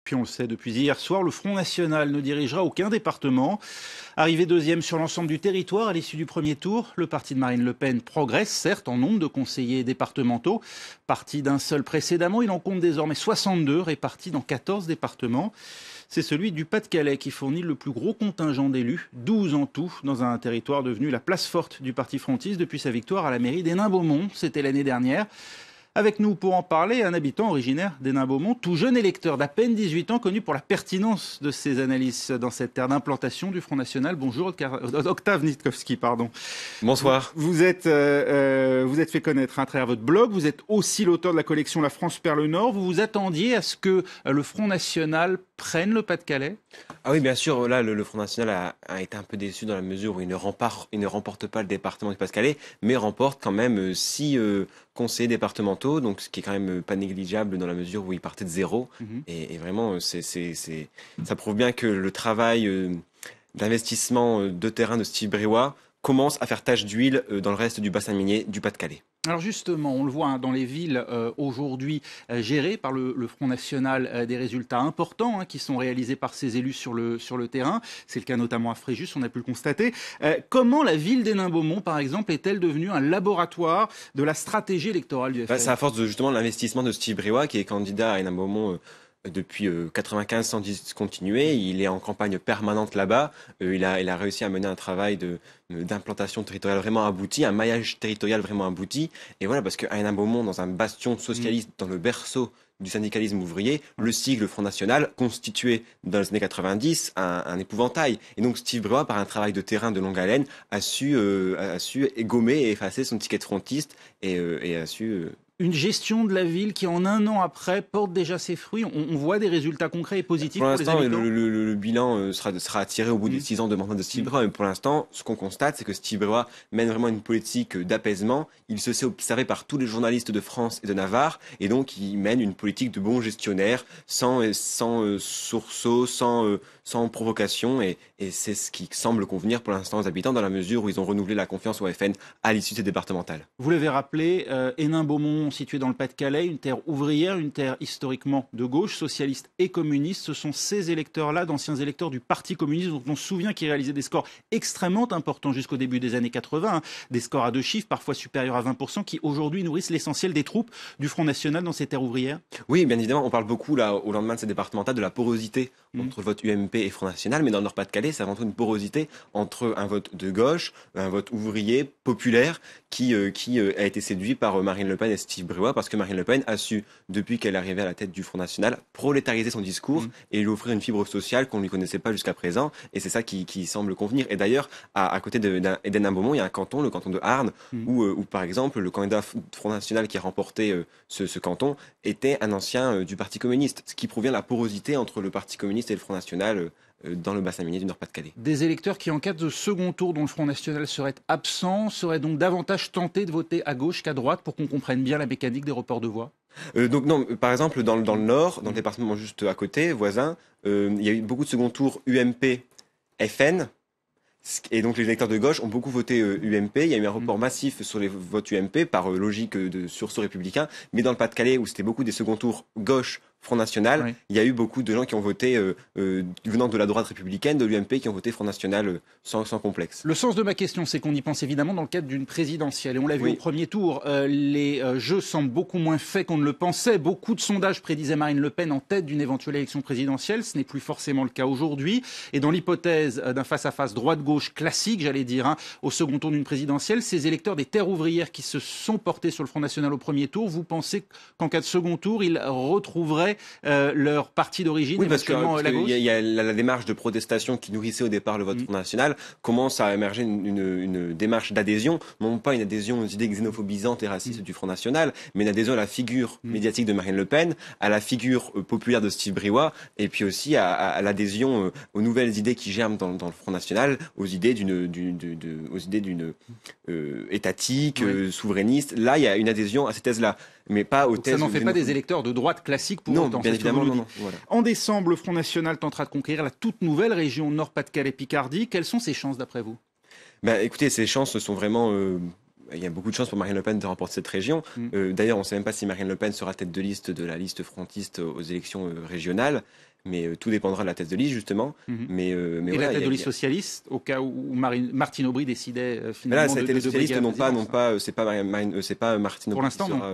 Puis on le sait, depuis hier soir, le Front National ne dirigera aucun département. Arrivé deuxième sur l'ensemble du territoire à l'issue du premier tour, le parti de Marine Le Pen progresse, certes, en nombre de conseillers départementaux. Parti d'un seul précédemment, il en compte désormais 62, répartis dans 14 départements. C'est celui du Pas-de-Calais qui fournit le plus gros contingent d'élus, 12 en tout, dans un territoire devenu la place forte du parti frontiste depuis sa victoire à la mairie d'Hénin-Beaumont. C'était l'année dernière. Avec nous pour en parler, un habitant originaire d'Hénin-Beaumont, tout jeune électeur d'à peine 18 ans, connu pour la pertinence de ses analyses dans cette terre d'implantation du Front National. Bonjour, Octave Nitkowski, pardon. Bonsoir. Vous êtes fait connaître à travers votre blog. Vous êtes aussi l'auteur de la collection La France perd le Nord. Vous vous attendiez à ce que le Front National prenne le Pas-de-Calais ? Ah oui, bien sûr, là, le Front National a été un peu déçu dans la mesure où il ne remporte pas le département du Pas-de-Calais, mais remporte quand même 6 conseillers départementaux, donc ce qui est quand même pas négligeable dans la mesure où il partait de zéro. Et vraiment, ça prouve bien que le travail d'investissement de terrain de Steve Briouat commence à faire tache d'huile dans le reste du bassin minier du Pas-de-Calais. Alors justement, on le voit dans les villes aujourd'hui gérées par le Front National, des résultats importants qui sont réalisés par ces élus sur le terrain. C'est le cas notamment à Fréjus, on a pu le constater. Comment la ville d'Hénin-Beaumont, par exemple, est-elle devenue un laboratoire de la stratégie électorale du FN ? C'est à force de justement l'investissement de Steve Briouat, qui est candidat à Hénin-Beaumont depuis 95 sans discontinuer. Il est en campagne permanente là-bas. Il a réussi à mener un travail d'implantation territoriale vraiment abouti, un maillage territorial vraiment abouti. Et voilà, parce qu'à Hénin-Beaumont, dans un bastion socialiste, dans le berceau du syndicalisme ouvrier, le sigle Front National constituait dans les années 90 un épouvantail. Et donc Steve Briouat, par un travail de terrain de longue haleine, a su gommer et effacer son ticket frontiste et a su... Une gestion de la ville qui, en un an après, porte déjà ses fruits. On voit des résultats concrets et positifs pour les habitants. Pour l'instant, le bilan sera tiré au bout des 6 ans de mandat de Steve Briouat. Mais pour l'instant, ce qu'on constate, c'est que Steve Briouat mène vraiment une politique d'apaisement. Il se sait observé par tous les journalistes de France et de Navarre. Et donc, il mène une politique de bon gestionnaire, sans sursaut, sans provocation. Et c'est ce qui semble convenir pour l'instant aux habitants, dans la mesure où ils ont renouvelé la confiance au FN à l'issue des départementales. Vous l'avez rappelé, Hénin-Beaumont, situé dans le Pas-de-Calais, une terre ouvrière, une terre historiquement de gauche, socialiste et communiste. Ce sont ces électeurs-là, d'anciens électeurs du Parti communiste, dont on se souvient qu'ils réalisaient des scores extrêmement importants jusqu'au début des années 80, des scores à 2 chiffres, parfois supérieurs à 20%, qui aujourd'hui nourrissent l'essentiel des troupes du Front National dans ces terres ouvrières. Oui, bien évidemment, on parle beaucoup, là, au lendemain de ces départementales, de la porosité entre le vote UMP et Front National, mais dans le Nord-Pas-de-Calais, c'est avant tout une porosité entre un vote de gauche, un vote ouvrier, populaire, qui a été séduit par Marine Le Pen et Steve Briouat, parce que Marine Le Pen a su, depuis qu'elle est arrivée à la tête du Front National, prolétariser son discours et lui offrir une fibre sociale qu'on ne lui connaissait pas jusqu'à présent, et c'est ça qui semble convenir. Et d'ailleurs, à côté d'Hénin-Beaumont, il y a un canton, le canton de Arnes, où par exemple, le candidat Front National qui a remporté ce canton était un ancien du Parti communiste, ce qui provient de la porosité entre le Parti communiste et le Front National dans le bassin minier du Nord-Pas-de-Calais. Des électeurs qui, en cas de second tour dont le Front National serait absent, seraient donc davantage tentés de voter à gauche qu'à droite, pour qu'on comprenne bien la mécanique des reports de voix. Donc non, par exemple, dans le Nord, dans le département juste à côté, voisin, il y a eu beaucoup de second tours UMP, FN, et donc les électeurs de gauche ont beaucoup voté UMP. Il y a eu un report massif sur les votes UMP par logique de sursaut républicain. Mais dans le Pas-de-Calais, où c'était beaucoup des second tours gauche, Front National, il y a eu beaucoup de gens qui ont voté venant de la droite républicaine, de l'UMP, qui ont voté Front National sans complexe. Le sens de ma question, c'est qu'on y pense évidemment dans le cadre d'une présidentielle. Et on l'a vu au premier tour, les jeux semblent beaucoup moins faits qu'on ne le pensait. Beaucoup de sondages prédisaient Marine Le Pen en tête d'une éventuelle élection présidentielle. Ce n'est plus forcément le cas aujourd'hui. Et dans l'hypothèse d'un face-à-face droite-gauche classique, j'allais dire, au second tour d'une présidentielle, ces électeurs des terres ouvrières qui se sont portés sur le Front National au premier tour, vous pensez qu'en cas de second tour, ils retrouveraient leur parti d'origine, oui, parce que la gauche. Il y a la démarche de protestation qui nourrissait au départ le vote Front National, commence à émerger une démarche d'adhésion, non pas une adhésion aux idées xénophobisantes et racistes du Front National, mais une adhésion à la figure médiatique de Marine Le Pen, à la figure populaire de Steve Briouat, et puis aussi à l'adhésion aux nouvelles idées qui germent dans le Front National, aux idées d'une étatique, souverainiste. Là, il y a une adhésion à ces thèses-là. Mais pas aux thèses. Ça n'en fait pas des électeurs de droite classique pour non, autant. Bien évidemment, non. Voilà. En décembre, le Front National tentera de conquérir la toute nouvelle région Nord-Pas-de-Calais-Picardie. Quelles sont ses chances d'après vous ? Écoutez, ses chances sont vraiment... il y a beaucoup de chances pour Marine Le Pen de remporter cette région. D'ailleurs, on ne sait même pas si Marine Le Pen sera tête de liste de la liste frontiste aux élections régionales. mais tout dépendra de la tête de liste justement. Mais et voilà, la tête de liste socialiste, au cas où Martine Aubry décidait mais finalement là, ça a été les socialistes, c'est pas Martine pour Aubry l'instant, qui sera,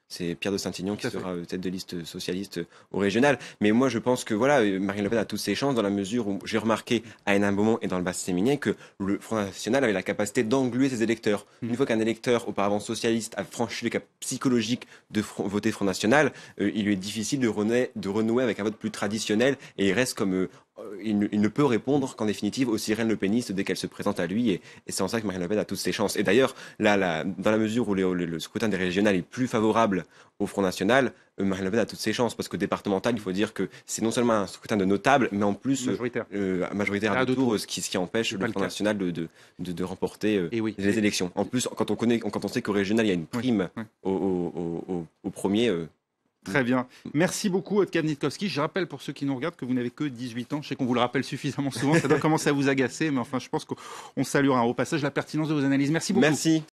c'est Pierre de Saint-Aignan qui sera tête de liste socialiste au régional. Mais moi, je pense que voilà, Marine Le Pen a toutes ses chances dans la mesure où j'ai remarqué à Hénin-Beaumont et dans le Bas-Séminier que le Front National avait la capacité d'engluer ses électeurs. Une fois qu'un électeur auparavant socialiste a franchi le cap psychologique de voter Front National, il lui est difficile de renouer avec un vote plus traditionnel et il reste comme il ne peut répondre qu'en définitive aux sirènes lepénistes dès qu'elles se présentent à lui et c'est en ça que Marine Le Pen a toutes ses chances. Et d'ailleurs, là, dans la mesure où le scrutin des régionales est plus favorable au Front National, Marine Le Pen a toutes ses chances parce qu'au départemental, il faut dire que c'est non seulement un scrutin de notables, mais en plus majoritaire à deux tours, ce qui empêche le Front National de remporter les élections. En plus, quand on sait qu'au régional, il y a une prime au premier. Très bien. Merci beaucoup, Otkar Nitkowski. Je rappelle pour ceux qui nous regardent que vous n'avez que 18 ans. Je sais qu'on vous le rappelle suffisamment souvent. Ça doit commencer à vous agacer, mais enfin, je pense qu'on saluera au passage la pertinence de vos analyses. Merci beaucoup. Merci.